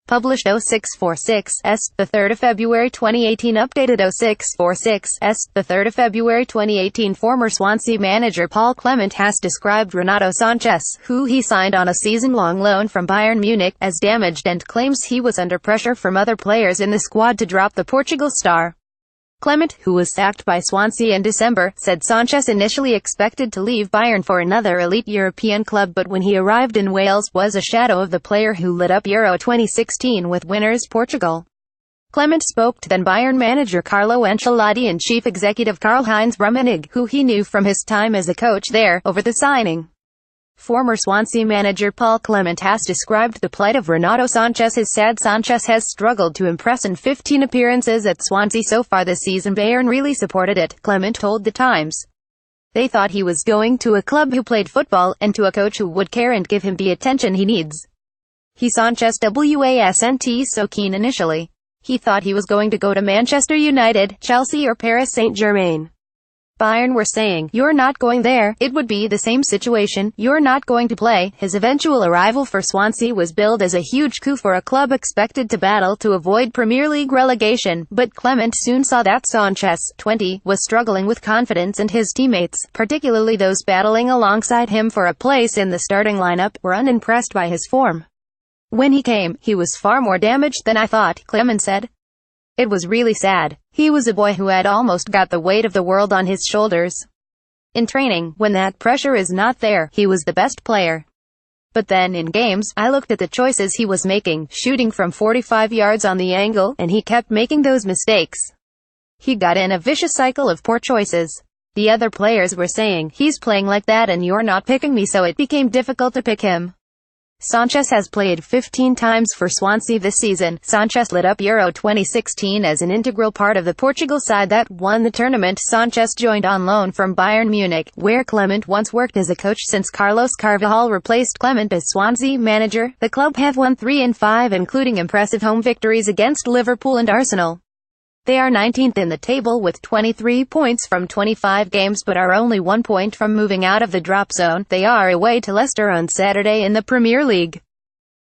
Published 0646s, the 3rd of February 2018. Updated 0646s, the 3rd of February 2018. Former Swansea manager Paul Clement has described Renato Sanches, who he signed on a season-long loan from Bayern Munich, as damaged and claims he was under pressure from other players in the squad to drop the Portugal star. Clement, who was sacked by Swansea in December, said Sanches initially expected to leave Bayern for another elite European club, but when he arrived in Wales was a shadow of the player who lit up Euro 2016 with winners Portugal. Clement spoke to then Bayern manager Carlo Ancelotti and chief executive Karl-Heinz Rummenigge, who he knew from his time as a coach there, over the signing. Former Swansea manager Paul Clement has described the plight of Renato Sanches as sad. Sanches has struggled to impress in 15 appearances at Swansea so far this season. Bayern really supported it, Clement told The Times. They thought he was going to a club who played football, and to a coach who would care and give him the attention he needs. He Sanches wasn't so keen initially. He thought he was going to go to Manchester United, Chelsea or Paris Saint-Germain. Bayern were saying, "You're not going there, it would be the same situation, you're not going to play." His eventual arrival for Swansea was billed as a huge coup for a club expected to battle to avoid Premier League relegation, but Clement soon saw that Sanches, 20, was struggling with confidence, and his teammates, particularly those battling alongside him for a place in the starting lineup, were unimpressed by his form. "When he came, he was far more damaged than I thought," Clement said. "It was really sad. He was a boy who had almost got the weight of the world on his shoulders. In training, when that pressure is not there, he was the best player. But then in games, I looked at the choices he was making, shooting from 45 yards on the angle, and he kept making those mistakes. He got in a vicious cycle of poor choices. The other players were saying, 'He's playing like that and you're not picking me,' so it became difficult to pick him." Sanches has played 15 times for Swansea this season. Sanches lit up Euro 2016 as an integral part of the Portugal side that won the tournament. Sanches joined on loan from Bayern Munich, where Clement once worked as a coach. Since Carlos Carvalhal replaced Clement as Swansea manager, the club have won 3 in 5, including impressive home victories against Liverpool and Arsenal. They are 19th in the table with 23 points from 25 games, but are only 1 point from moving out of the drop zone. They are away to Leicester on Saturday in the Premier League.